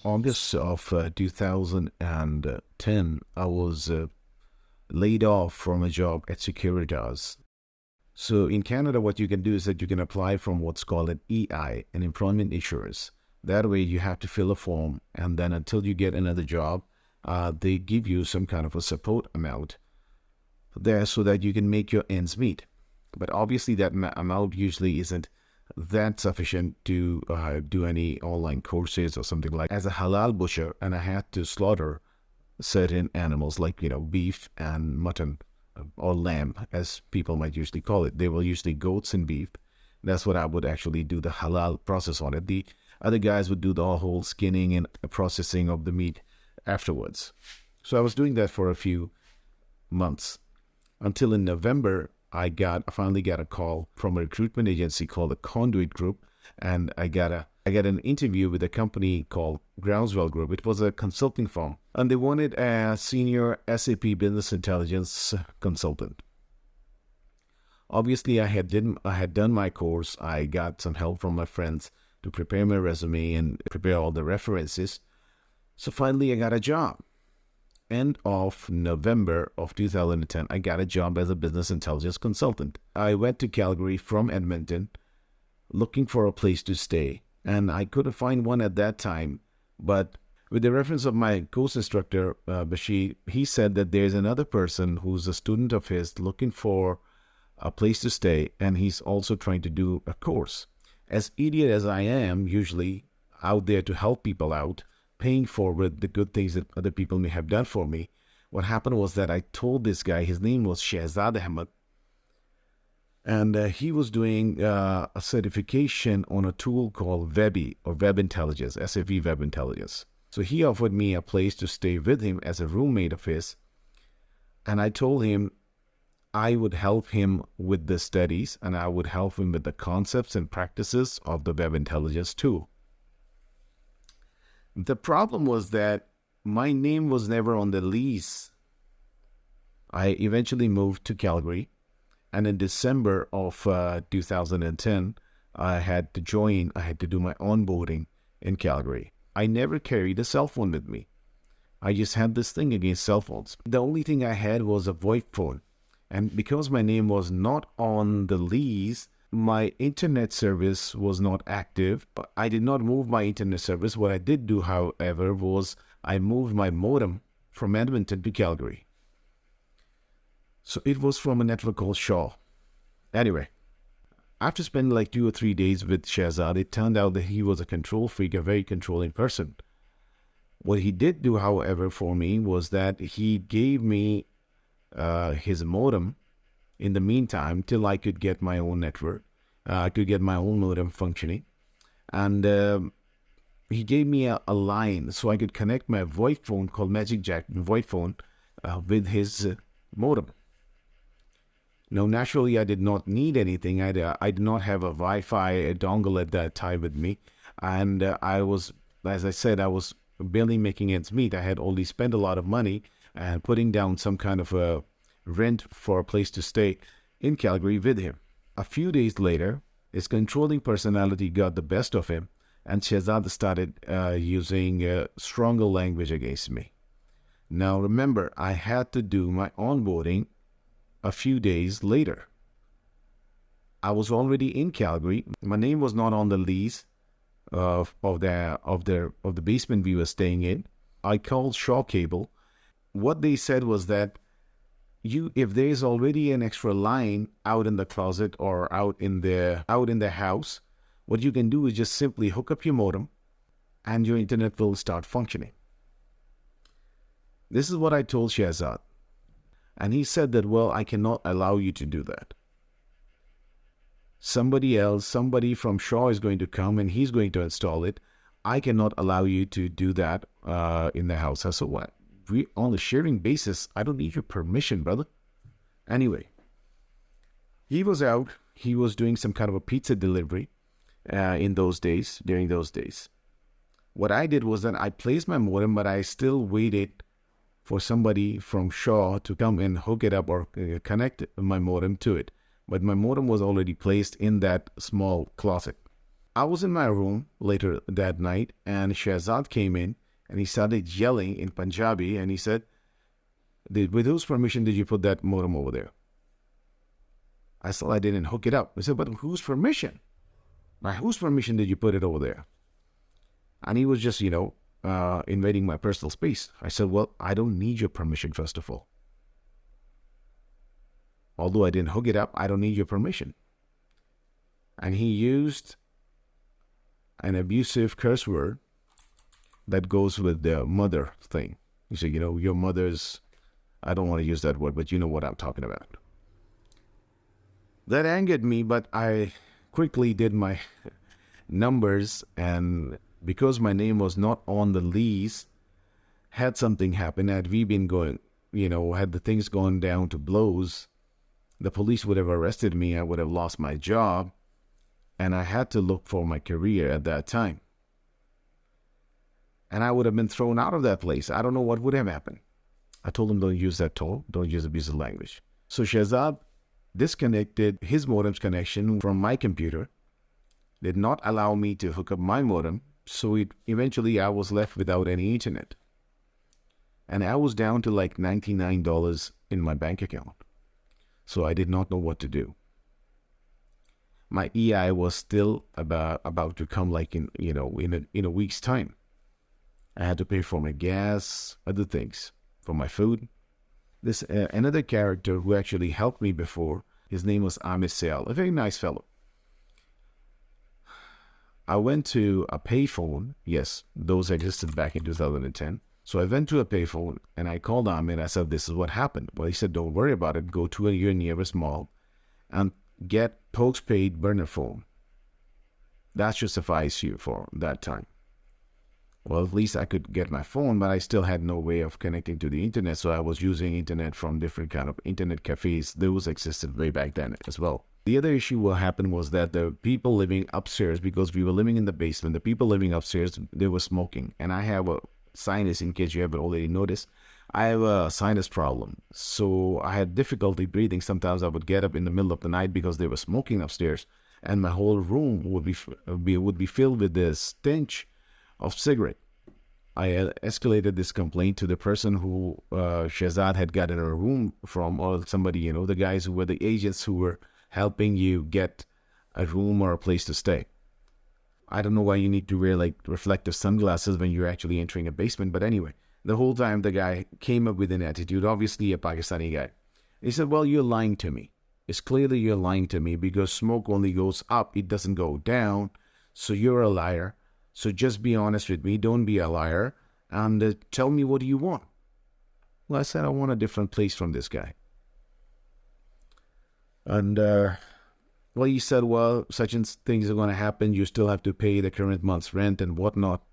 August of 2010, I was laid off from a job at Securitas. So in Canada, what you can do is that you can apply from what's called an EI, an employment insurance. That way you have to fill a form, and then until you get another job, they give you some kind of a support amount there so that you can make your ends meet. But obviously that amount usually isn't that sufficient to do any online courses or something like. As a halal butcher, and I had to slaughter certain animals like, beef and mutton, or lamb, as people might usually call it. They were usually goats and beef. That's what I would actually do the halal process on it. The other guys would do the whole skinning and processing of the meat afterwards. So I was doing that for a few months until in November, I finally got a call from a recruitment agency called the Conduit Group, and I got an interview with a company called Groundswell Group. It was a consulting firm, and they wanted a senior SAP business intelligence consultant. Obviously, I had done my course. I got some help from my friends to prepare my resume and prepare all the references. So finally, I got a job. End of November of 2010, I got a job as a business intelligence consultant. I went to Calgary from Edmonton looking for a place to stay, and I couldn't find one at that time. But with the reference of my course instructor, Bashir, he said that there's another person who's a student of his looking for a place to stay, and he's also trying to do a course. As idiot as I am, usually out there to help people out, paying forward the good things that other people may have done for me, what happened was that I told this guy, his name was Shehzad Ahmed, and he was doing a certification on a tool called Webby, or Web Intelligence, SAP Web Intelligence. So he offered me a place to stay with him as a roommate of his, and I told him I would help him with the studies, and I would help him with the concepts and practices of the Web Intelligence tool. The problem was that my name was never on the lease. I eventually moved to Calgary, and in December of 2010, I had to do my onboarding in Calgary. I never carried a cell phone with me. I just had this thing against cell phones. The only thing I had was a VoIP phone. And because my name was not on the lease, my internet service was not active. I did not move my internet service. What I did do, however, was I moved my modem from Edmonton to Calgary. So it was from a network called Shaw. Anyway, after spending like 2 or 3 days with Shehzad, it turned out that he was a control freak, a very controlling person. What he did do, however, for me was that he gave me his modem in the meantime till I could get my own network. I could get my own modem functioning. And he gave me a line so I could connect my VoIP phone called Magic Jack VoIP phone with his modem. Now, naturally, I did not need anything. I did not have a Wi-Fi dongle at that time with me. And I was, as I said, I was barely making ends meet. I had already spent a lot of money and putting down some kind of a rent for a place to stay in Calgary with him. A few days later, his controlling personality got the best of him, and Shehzad started using stronger language against me. Now remember, I had to do my onboarding a few days later. I was already in Calgary. My name was not on the lease of the basement we were staying in. I called Shaw Cable. What they said was that if there is already an extra line out in the closet or out in the house, what you can do is just simply hook up your modem and your internet will start functioning. This is what I told Shehzad. And he said that, well, I cannot allow you to do that. Somebody from Shaw is going to come and he's going to install it. I cannot allow you to do that in the house. I said, what? We on a sharing basis, I don't need your permission, brother. Anyway, he was out. He was doing some kind of a pizza delivery during those days. What I did was that I placed my modem, but I still waited for somebody from Shaw to come and hook it up or connect my modem to it. But my modem was already placed in that small closet. I was in my room later that night, and Shahzad came in, and he started yelling in Punjabi, and he said, with whose permission did you put that modem over there? I said, I didn't hook it up. He said, but whose permission? By whose permission did you put it over there? And he was just, invading my personal space. I said, well, I don't need your permission, first of all. Although I didn't hook it up, I don't need your permission. And he used an abusive curse word that goes with the mother thing. He said, your mother's, I don't want to use that word, but you know what I'm talking about. That angered me, but I quickly did my numbers, and because my name was not on the lease, had something happened, had we been going, had the things gone down to blows, the police would have arrested me, I would have lost my job, and I had to look for my career at that time. And I would have been thrown out of that place. I don't know what would have happened. I told him, don't use that toll, don't use abusive language. So Shahzad disconnected his modem's connection from my computer, did not allow me to hook up my modem, so eventually I was left without any internet. And I was down to like $99 in my bank account. So I did not know what to do. My EI was still about to come, like in a week's time. I had to pay for my gas, other things, for my food. This another character who actually helped me before, his name was Amit Sayal, a very nice fellow. I went to a payphone. Yes, those existed back in 2010. So I went to a payphone and I called Amit. I said, this is what happened. Well, he said, don't worry about it. Go to your nearest mall and get postpaid burner phone. That should suffice you for that time. Well, at least I could get my phone, but I still had no way of connecting to the internet. So I was using internet from different kind of internet cafes. Those existed way back then as well. The other issue what happened was that the people living upstairs, because we were living in the basement, the people living upstairs, they were smoking. And I have a sinus, in case you haven't already noticed, I have a sinus problem. So I had difficulty breathing. Sometimes I would get up in the middle of the night because they were smoking upstairs. And my whole room would be filled with the stench of cigarette. I escalated this complaint to the person who Shahzad had gotten a room from, or somebody, the guys who were the agents who were helping you get a room or a place to stay. I don't know why you need to wear like reflective sunglasses when you're actually entering a basement, but anyway, the whole time the guy came up with an attitude, obviously a Pakistani guy. He said, well, you're lying to me. It's clearly you're lying to me because smoke only goes up, it doesn't go down, so you're a liar. So just be honest with me, don't be a liar, and tell me what do you want. Well, I said, I want a different place from this guy. And, well, he said, well, such and things are going to happen. You still have to pay the current month's rent and whatnot. I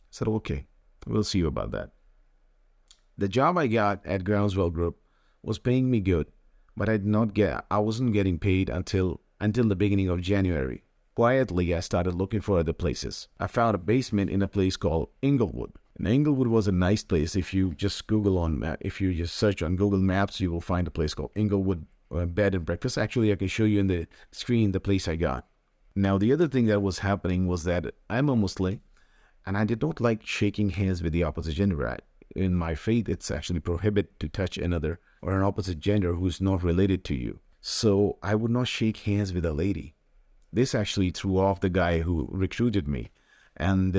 said, okay, we'll see about that. The job I got at Groundswell Group was paying me good, but I wasn't getting paid until the beginning of January. Quietly, I started looking for other places. I found a basement in a place called Inglewood. And Inglewood was a nice place. If you just search on Google Maps, you will find a place called Inglewood Bed and Breakfast. Actually, I can show you in the screen the place I got. Now, the other thing that was happening was that I'm a Muslim, and I did not like shaking hands with the opposite gender. In my faith, it's actually prohibited to touch another or an opposite gender who's not related to you. So I would not shake hands with a lady. This actually threw off the guy who recruited me. And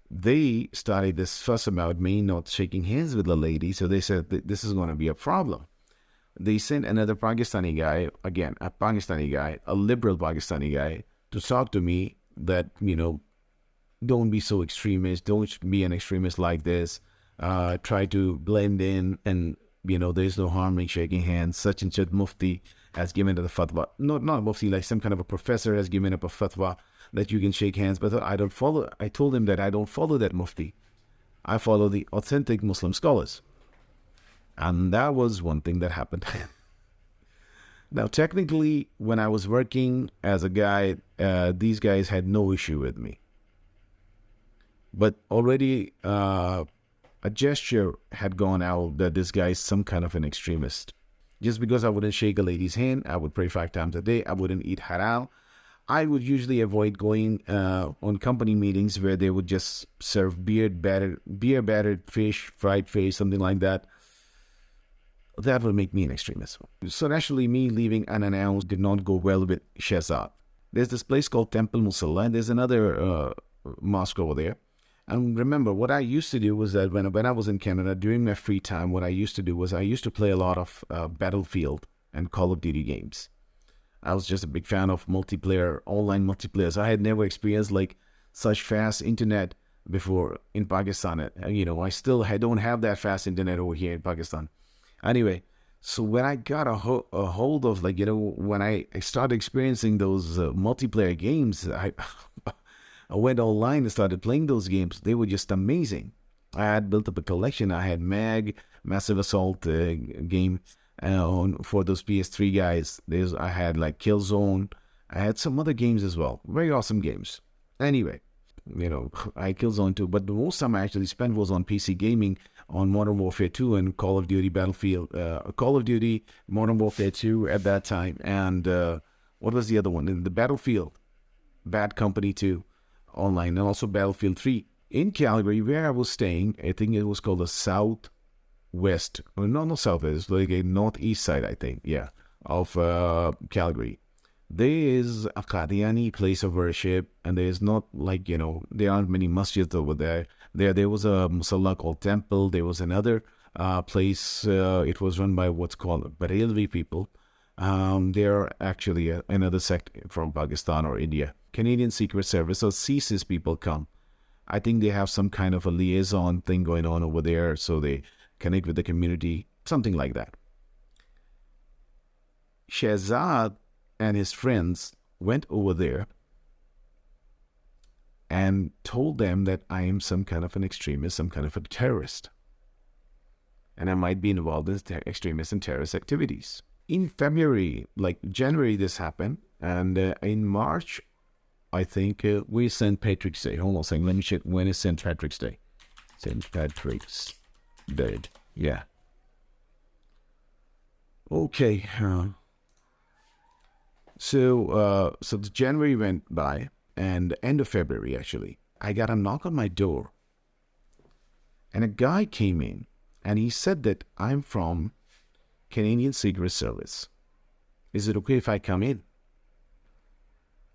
they started this fuss about me not shaking hands with the lady. So they said, this is going to be a problem. They sent another Pakistani guy, again, a Pakistani guy, a liberal Pakistani guy, to talk to me that, don't be so extremist. Don't be an extremist like this. Try to blend in and, there's no harm in shaking hands. Such and such mufti has given it a fatwa. Not mufti, like some kind of a professor has given up a fatwa that you can shake hands. But I told him that I don't follow that mufti. I follow the authentic Muslim scholars. And that was one thing that happened. Now, technically, when I was working as a guide, these guys had no issue with me. But already a gesture had gone out that this guy is some kind of an extremist. Just because I wouldn't shake a lady's hand, I would pray 5 times a day, I wouldn't eat haram, I would usually avoid going on company meetings where they would just serve beer battered fish, fried fish, something like that. That would make me an extremist. So naturally, me leaving unannounced did not go well with Shehzad. There's this place called Temple Musalla, and there's another mosque over there. And remember, what I used to do was that when I was in Canada, during my free time, what I used to do was I used to play a lot of Battlefield and Call of Duty games. I was just a big fan of online multiplayer. So I had never experienced like such fast internet before in Pakistan. I don't have that fast internet over here in Pakistan. Anyway, so when I got a hold of when I started experiencing those multiplayer games, I I went online and started playing those games. They were just amazing. I had built up a collection. I had Massive Assault game for those PS3 guys. I had like Killzone. I had some other games as well. Very awesome games. Anyway, I Killzone too. But the most time I actually spent was on PC gaming, on Modern Warfare 2 and Call of Duty Call of Duty Modern Warfare 2 at that time. And what was the other one? In the Battlefield, Bad Company 2 online, and also Battlefield 3. In Calgary, where I was staying, I think it was called the Southwest. Well, not Southwest, like a northeast side, I think, of Calgary. There is a Qadiani place of worship, and there is not there aren't many masjids over there. There was a musalla called Temple. There was another place. It was run by what's called Bareilwi people. They're actually another sect from Pakistan or India. Canadian Secret Service or CSIS people come. I think they have some kind of a liaison thing going on over there, so they connect with the community, something like that. Shehzad and his friends went over there and told them that I am some kind of an extremist, some kind of a terrorist, and I might be involved in extremist and terrorist activities. In February, January, this happened, and in March, I think we St. Patrick's Day. Hold on a second, let me check when is St. Patrick's Day. St. Patrick's Day, yeah. Okay, so the January went by, and the end of February, actually, I got a knock on my door, and a guy came in, and he said that I'm from Canadian Secret Service. Is it okay if I come in?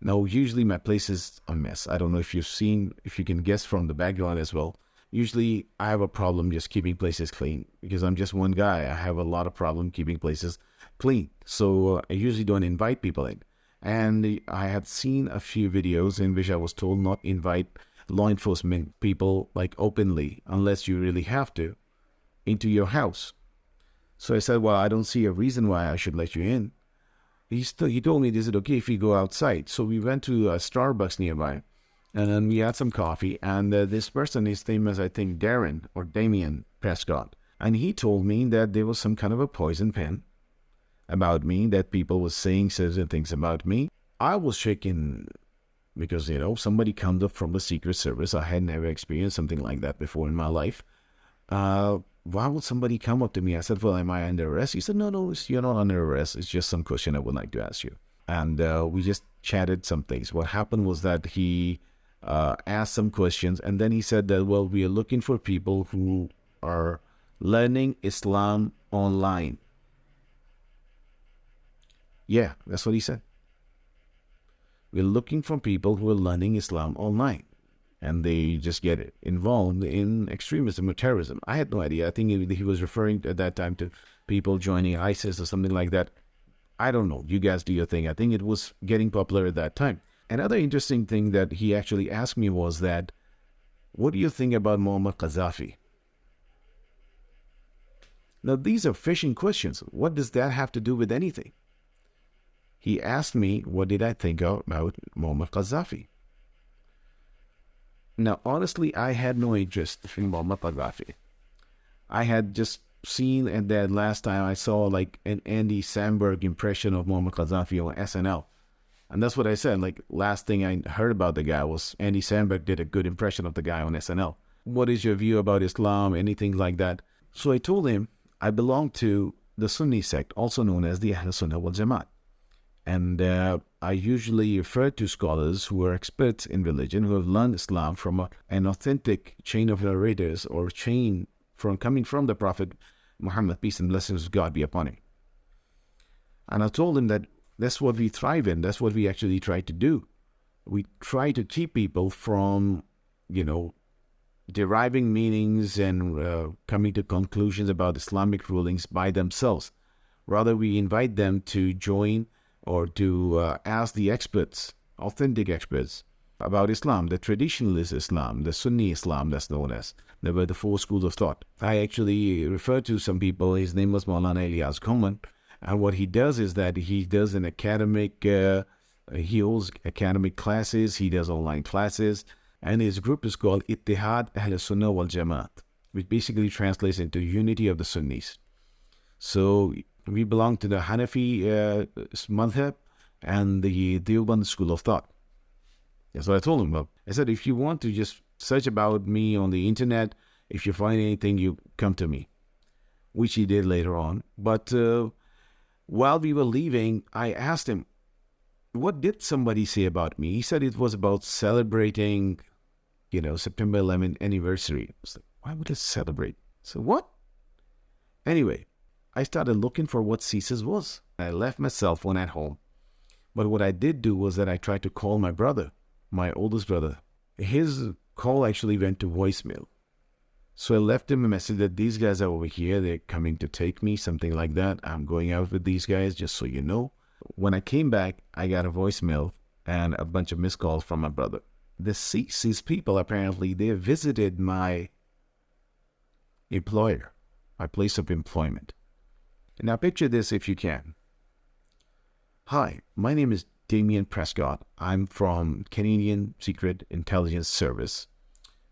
Now, usually my place is a mess. I don't know if you can guess from the background as well. Usually I have a problem just keeping places clean because I'm just one guy. I have a lot of problem keeping places clean. So I usually don't invite people in. And I had seen a few videos in which I was told not invite law enforcement people openly unless you really have to into your house. So I said, well, I don't see a reason why I should let you in. He told me, is it okay if we go outside? So we went to a Starbucks nearby, and then we had some coffee. And this person, his name is, I think, Darren or Damien Prescott. And he told me that there was some kind of a poison pen about me, that people were saying certain things about me. I was shaken because, somebody comes up from the Secret Service. I had never experienced something like that before in my life. Why would somebody come up to me? I said, well, am I under arrest? He said, no, you're not under arrest. It's just some question I would like to ask you. And we just chatted some things. What happened was that he asked some questions, and then he said that, well, we are looking for people who are learning Islam online. Yeah, that's what he said. We're looking for people who are learning Islam online. And they just get involved in extremism or terrorism. I had no idea. I think he was referring at that time to people joining ISIS or something like that. I don't know. You guys do your thing. I think it was getting popular at that time. Another interesting thing that he actually asked me was that, what do you think about Muammar Gaddafi? Now, these are fishing questions. What does that have to do with anything? He asked me, what did I think about Muammar Gaddafi? Now, honestly, I had no interest in Muammar Gaddafi. I had just seen at that last time I saw an Andy Samberg impression of Muammar Gaddafi on SNL. And that's what I said. Last thing I heard about the guy was Andy Samberg did a good impression of the guy on SNL. What is your view about Islam? Anything like that? So I told him I belong to the Sunni sect, also known as the Ahl Sunnah wal Jamaat. And I usually refer to scholars who are experts in religion, who have learned Islam from an authentic chain of narrators or chain from coming from the Prophet Muhammad, peace and blessings of God be upon him. And I told him that that's what we thrive in. That's what we actually try to do. We try to keep people from, deriving meanings and coming to conclusions about Islamic rulings by themselves. Rather, we invite them to join or to ask the experts, authentic experts, about Islam, the traditionalist Islam, the Sunni Islam that's known as. There were the four schools of thought. I actually referred to some people. His name was Maulana Ilyas Khoman. And what he does is that he does an academic, he holds academic classes, he does online classes, and his group is called Ittihad Ahl Sunnah wal Jamaat, which basically translates into unity of the Sunnis. So we belong to the Hanafi madhab and the Deoband school of thought. That's what I told him about. I said, if you want to just search about me on the internet, if you find anything, you come to me, which he did later on. But while we were leaving, I asked him, what did somebody say about me? He said it was about celebrating, September 11th anniversary. I was like, why would I celebrate? So what? Anyway, I started looking for what CSIS was. I left my cell phone at home. But what I did do was that I tried to call my brother, my oldest brother. His call actually went to voicemail. So I left him a message that these guys are over here. They're coming to take me, something like that. I'm going out with these guys, just so you know. When I came back, I got a voicemail and a bunch of missed calls from my brother. The CSIS people, apparently, they visited my employer, my place of employment. Now picture this if you can. Hi, my name is Damien Prescott. I'm from Canadian Secret Intelligence Service.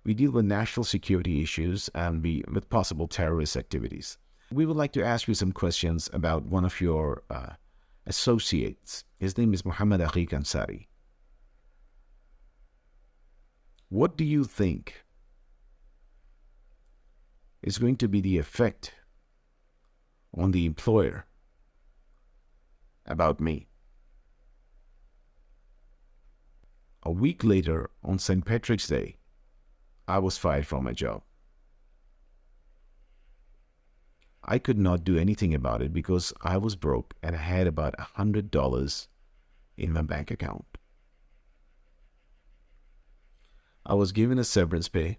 We deal with national security issues and with possible terrorist activities. We would like to ask you some questions about one of your associates. His name is Muhammad Akhiq Ansari. What do you think is going to be the effect on the employer about me? A week later, on St. Patrick's Day, I was fired from my job. I could not do anything about it because I was broke and I had about $100 in my bank account. I was given a severance pay.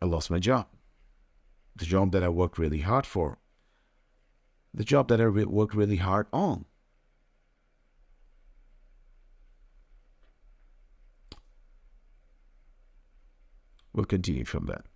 I lost my job. The job that I worked really hard for. The job that I worked really hard on. We'll continue from that.